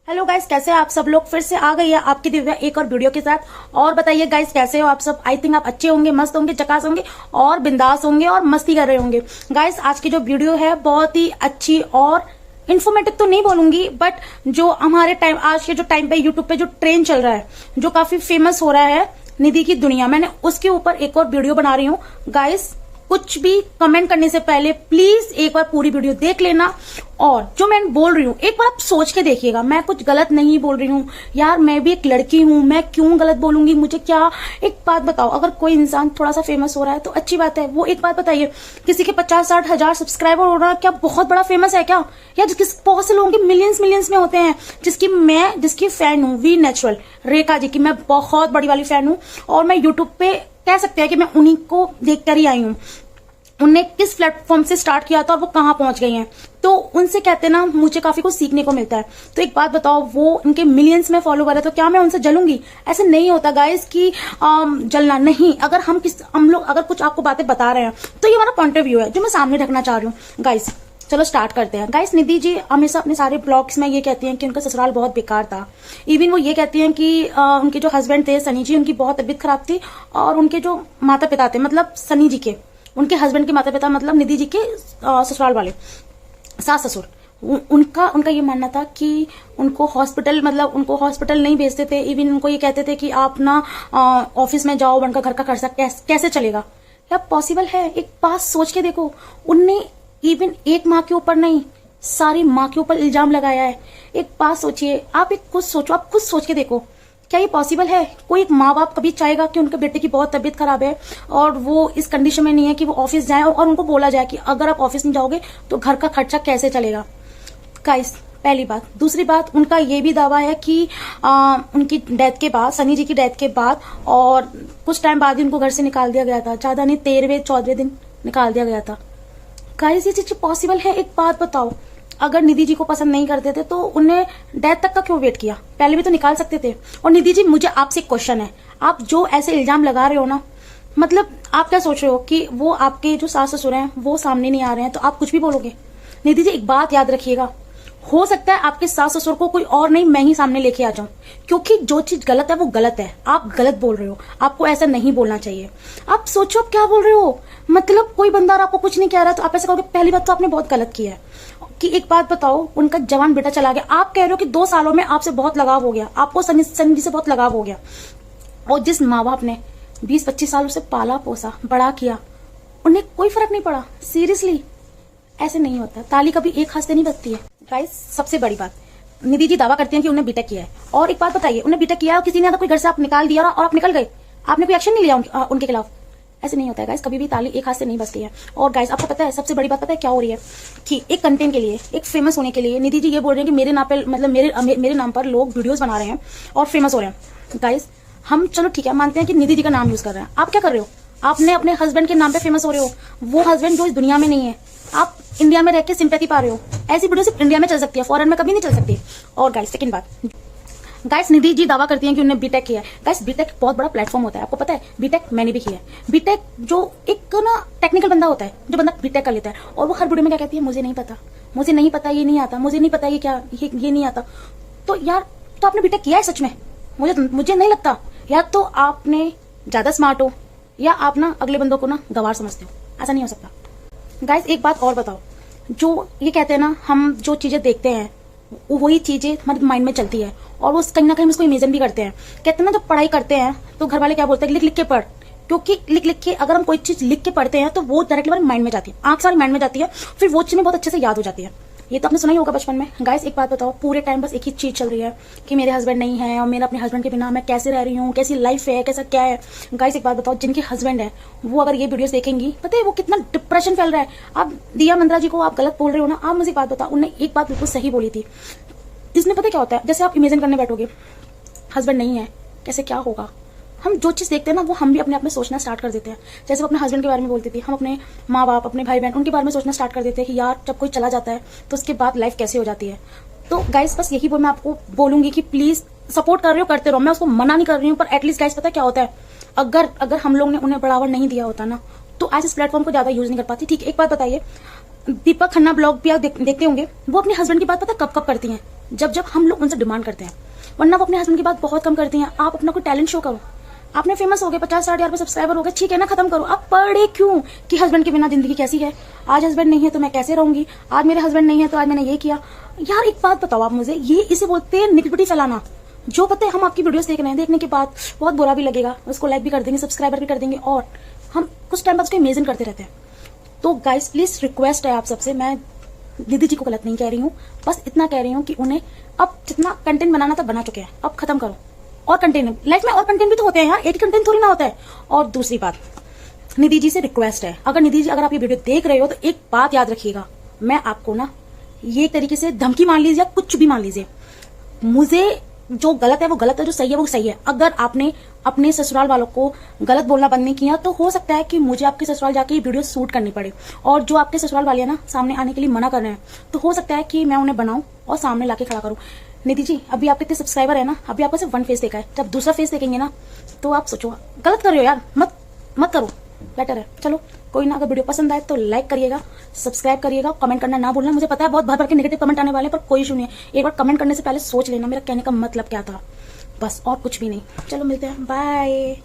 Hello guys, कैसे हैं आप सब लोग। फिर से आ गई है आपकी दिव्या एक और वीडियो के साथ। और बताइए गाइस, कैसे हो आप सब। आई थिंक आप अच्छे होंगे, मस्त होंगे, चकास होंगे और बिंदास होंगे और मस्ती कर रहे होंगे। गाइस, आज की जो वीडियो है बहुत ही अच्छी और इन्फॉर्मेटिव तो नहीं बोलूंगी, बट जो हमारे टाइम आज के जो टाइम पे यूट्यूब पे जो ट्रेंड चल रहा है, जो काफी फेमस हो रहा है, निधि की दुनिया, मैंने उसके ऊपर एक और वीडियो बना रही हूँ। गाइस, कुछ भी कमेंट करने से पहले प्लीज एक बार पूरी वीडियो देख लेना। और जो मैं बोल रही हूँ एक बार आप सोच के देखिएगा, मैं कुछ गलत नहीं बोल रही हूँ यार। मैं भी एक लड़की हूँ, मैं क्यों गलत बोलूंगी। मुझे क्या, एक बात बताओ, अगर कोई इंसान थोड़ा सा फेमस हो रहा है तो अच्छी बात है। वो एक बात बताइए, किसी के 50-60 हजार सब्सक्राइबर हो रहा है, क्या बहुत बड़ा फेमस है क्या? या बहुत से लोगों के मिलियंस में होते हैं। जिसकी फैन हूँ, वी नेचुरल रेखा जी की मैं बहुत बड़ी वाली फैन हूँ। और मैं यूट्यूब पे कह सकते हैं कि मैं उन्हीं को देखकर ही आई हूँ। उनने किस प्लेटफॉर्म से स्टार्ट किया था और वो कहाँ पहुंच गई हैं, तो उनसे कहते ना मुझे काफी कुछ सीखने को मिलता है। तो एक बात बताओ, वो उनके मिलियंस में फॉलोवर है, तो क्या मैं उनसे जलूंगी? ऐसे नहीं होता गाइस कि जलना नहीं। अगर हम लोग अगर कुछ आपको बातें बता रहे हैं तो ये हमारा पॉइंट ऑफ व्यू है जो मैं सामने रखना चाह रही हूँ। गाइस चलो स्टार्ट करते हैं। गाइस, निधि जी हमेशा अपने सारे ब्लॉग्स में ये कहती हैं कि उनका ससुराल बहुत बेकार था। इवन वो ये कहती हैं कि उनके जो हस्बैंड थे सनी जी, उनकी बहुत तबीयत खराब थी। और उनके जो माता पिता थे, मतलब सनी जी के, उनके हस्बैंड के माता पिता, मतलब निधि जी के ससुराल वाले सास ससुर, उनका ये मानना था कि उनको हॉस्पिटल नहीं भेजते थे। इवन उनको ये कहते थे कि आप ना ऑफिस में जाओ, बनकर घर का खर्चा कैसे चलेगा। क्या पॉसिबल है? एक बात सोच के देखो, उनने इवन एक माँ के ऊपर नहीं, सारी माँ के ऊपर इल्जाम लगाया है। एक बात सोचिए, आप आप खुद सोच के देखो, क्या ये पॉसिबल है? कोई एक माँ बाप कभी चाहेगा कि उनके बेटे की बहुत तबीयत खराब है और वो इस कंडीशन में नहीं है कि वो ऑफिस जाए और उनको बोला जाए कि अगर आप ऑफिस में जाओगे तो घर का खर्चा कैसे चलेगा? गाइस, पहली बात। दूसरी बात, उनका ये भी दावा है कि उनकी डेथ के बाद, सनी जी की डेथ के बाद और कुछ टाइम बाद ही उनको घर से निकाल दिया गया था। ज्यादा नहीं, 13वें-14वें दिन निकाल दिया गया था। गाइस, ये चीज पॉसिबल है? एक बात बताओ, अगर निधि जी को पसंद नहीं करते थे तो उन्हें डेथ तक का क्यों वेट किया? पहले भी तो निकाल सकते थे। और निधि जी, मुझे आपसे एक क्वेश्चन है, आप जो ऐसे इल्जाम लगा रहे हो ना, मतलब आप क्या सोच रहे हो कि वो आपके जो सास ससुर हैं वो सामने नहीं आ रहे हैं तो आप कुछ भी बोलोगे? निधि जी, एक बात याद रखिएगा, हो सकता है आपके सास ससुर को कोई और नहीं, मैं ही सामने लेके आ जाऊं, क्योंकि जो चीज गलत है वो गलत है। आप गलत बोल रहे हो, आपको ऐसा नहीं बोलना चाहिए। आप सोचो आप क्या बोल रहे हो। मतलब कोई बंदा आपको कुछ नहीं कह रहा तो आप ऐसा कहोगे? पहली बात तो आपने बहुत गलत किया है। कि एक बात बताओ, उनका जवान बेटा चला गया, आप कह रहे हो कि 2 सालों में आपसे बहुत लगाव हो गया, आपको सनी जी से बहुत लगाव हो गया। और जिस माँ बाप ने 20-25 साल उसे पाला पोसा बड़ा किया, उन्हें कोई फर्क नहीं पड़ा? सीरियसली ऐसे नहीं होता। ताली कभी एक हाथ से नहीं बजती है। गाइस, सबसे बड़ी बात, निधि जी दावा करती हैं कि उन्हें बीटेक किया है। और एक बात बताइए, उन्हें बीटेक किया और किसी ने कोई घर से आप निकाल दिया और आप निकल गए, आपने कोई एक्शन नहीं लिया उनके खिलाफ? ऐसे नहीं होता है गाइस, कभी भी ताली एक हाथ से नहीं बजती है। और गाइस, आपको पता है सबसे बड़ी बात पता है क्या हो रही है? कि एक कंटेंट के लिए, एक फेमस होने के लिए निधि जी ये बोल रहे हैं कि मेरे नाम पे, मतलब मेरे नाम पर लोग वीडियोस बना रहे हैं और फेमस हो रहे हैं। गाइस, हम चलो ठीक है, मानते हैं कि निधि जी का नाम यूज कर रहे हैं। आप क्या कर रहे हो? आपने अपने हस्बैंड के नाम पे फेमस हो रहे हो। वो हस्बैंड जो इस दुनिया में नहीं है, आप इंडिया में रह के सिंपैथी पा रहे हो। ऐसी वीडियो सिर्फ इंडिया में चल सकती है, फॉरेन में कभी नहीं चल सकती। और गाइस, सेकंड बात, गाइस, निधि जी दावा करती हैं कि उन्होंने बीटेक किया है। गाइस, बीटेक बहुत बड़ा प्लेटफॉर्म होता है, आपको पता है? बीटेक मैंने भी किया है। बीटेक जो एक ना टेक्निकल बंदा होता है, जो बंदा बीटेक कर लेता है और वो हर वीडियो में क्या कहती है? मुझे नहीं पता, मुझे नहीं पता, ये नहीं आता, मुझे नहीं पता, ये क्या, ये नहीं आता। तो यार, तो आपने बीटेक किया है सच में? मुझे नहीं लगता। या तो आपने ज्यादा स्मार्ट हो या आप ना अगले बंदों को ना गवार समझते हो। ऐसा नहीं हो सकता। गाइस, एक बात और बताओ, जो ये कहते हैं ना, हम जो चीजें देखते हैं वही चीजें हमारे माइंड में चलती है और वो कहीं ना कहीं हम उसको इमेजिन भी करते हैं। कहते हैं ना, जब पढ़ाई करते हैं तो घर वाले क्या बोलते हैं? लिख लिख के पढ़, क्योंकि लिख लिख के अगर हम कोई चीज लिख के पढ़ते हैं तो वो डायरेक्टली हमारे माइंड में जाती है, आंख से माइंड में जाती है, फिर वो चीज में बहुत अच्छे से याद हो जाती है। ये तो आपने सुना ही होगा बचपन में। गाइस, एक बात बताओ, पूरे टाइम बस एक ही चीज चल रही है कि मेरे हस्बैंड नहीं है और मेरा अपने हस्बैंड के बिना मैं कैसे रह रही हूँ, कैसी लाइफ है, कैसा क्या है। गाइस, एक बात बताओ, जिनके हस्बैंड है वो अगर ये वीडियोस देखेंगी, पता है वो कितना डिप्रेशन फैल रहा है। आप दिया मंद्रा जी को आप गलत बोल रहे हो ना। आप मुझे एक बात बताओ, उन्होंने एक बात बिल्कुल सही बोली थी। इसमें पता क्या होता है, जैसे आप इमेजिन करने बैठोगे, हस्बैंड नहीं है, कैसे क्या होगा। हम जो चीज देखते हैं ना वो हम भी अपने आप में सोचना स्टार्ट कर देते हैं। जैसे वो अपने हस्बैंड के बारे में बोलती थी, हम अपने माँ बाप, अपने भाई बहन, उनके बारे में सोचना स्टार्ट कर देते हैं कि यार जब कोई चला जाता है तो उसके बाद लाइफ कैसे हो जाती है। तो गाइस, बस यही मैं आपको बोलूंगी कि प्लीज सपोर्ट कर रहे हो, करते रहो। मैं उसको मना नहीं कर रही हूँ, पर एटलीस्ट गाइस पता क्या होता है, अगर हम लोग ने उन्हें बढ़ावा नहीं दिया होता ना तो आज इस प्लेटफॉर्म को ज्यादा यूज नहीं कर पाती। ठीक है, एक बात बताइए, दीपक खन्ना ब्लॉग भी आप देखते होंगे, वो अपने हस्बैंड की बात पता कब कब करती हैं? जब जब हम लोग उनसे डिमांड करते हैं, वरना वो अपने हस्बैंड की बात बहुत कम करती हैं। आप अपना कोई टैलेंट शो करो। आपने फेमस हो गए, 50-60 हज़ार सब्सक्राइबर हो गए, ठीक है ना, खत्म करो। आप पढ़े क्यों कि हस्बैंड के बिना जिंदगी कैसी है, आज हस्बैंड नहीं है तो मैं कैसे रहूंगी, आज मेरे हस्बैंड नहीं है तो आज मैंने ये किया। यार एक बात बताओ आप मुझे, ये इसे बोलते हैं नेगेटिविटी फैलाना। जो पता है हम आपकी वीडियोस देख रहे हैं, देखने के बाद बहुत बुरा भी लगेगा, उसको लाइक भी कर देंगे, सब्सक्राइबर भी कर देंगे, और हम कुछ टाइम बाद उसको इमेजिन करते रहते हैं। तो गाइस प्लीज रिक्वेस्ट है आप सबसे, मैं दीदी जी को गलत नहीं कह रही हूँ, बस इतना कह रही हूँ कि उन्हें अब जितना कंटेंट बनाना था बना चुके हैं, अब खत्म करो। और कंटेंट लाइफ में और कंटेंट भी तो होते हैं यार, एक ही कंटेंट थोड़ी ना होता है। और दूसरी बात, निधि जी से रिक्वेस्ट है, अगर निधि जी अगर आप ये वीडियो देख रहे हो तो एक बात याद रखिएगा, मैं आपको ना ये एक तरीके से धमकी मान लीजिए या कुछ भी मान लीजिए, मुझे जो गलत है वो गलत है, जो सही है वो सही है। अगर आपने अपने ससुराल वालों को गलत बोलना बंद नहीं किया तो हो सकता है कि मुझे आपके ससुराल जाके ये वीडियो शूट करनी पड़े। और जो आपके ससुराल वाले हैं ना सामने आने के लिए मना कर रहे हैं, तो हो सकता है कि मैं उन्हें बनाऊं और सामने लाके खड़ा करूं। निधि जी अभी आपके इतने सब्सक्राइबर है ना, अभी आपको सिर्फ 1 फेस देखा है, जब दूसरा फेस देखेंगे ना तो आप सोचो गलत कर रहे हो यार, मत करो, बेटर है। चलो कोई ना, अगर वीडियो पसंद आए तो लाइक करिएगा, सब्सक्राइब करिएगा, कमेंट करना ना भूलना। मुझे पता है बहुत भर भर के नेगेटिव कमेंट आने वाले हैं, पर कोई इशू नहीं है, एक बार कमेंट करने से पहले सोच लेना मेरा कहने का मतलब क्या था, बस और कुछ भी नहीं। चलो मिलते हैं, बाय।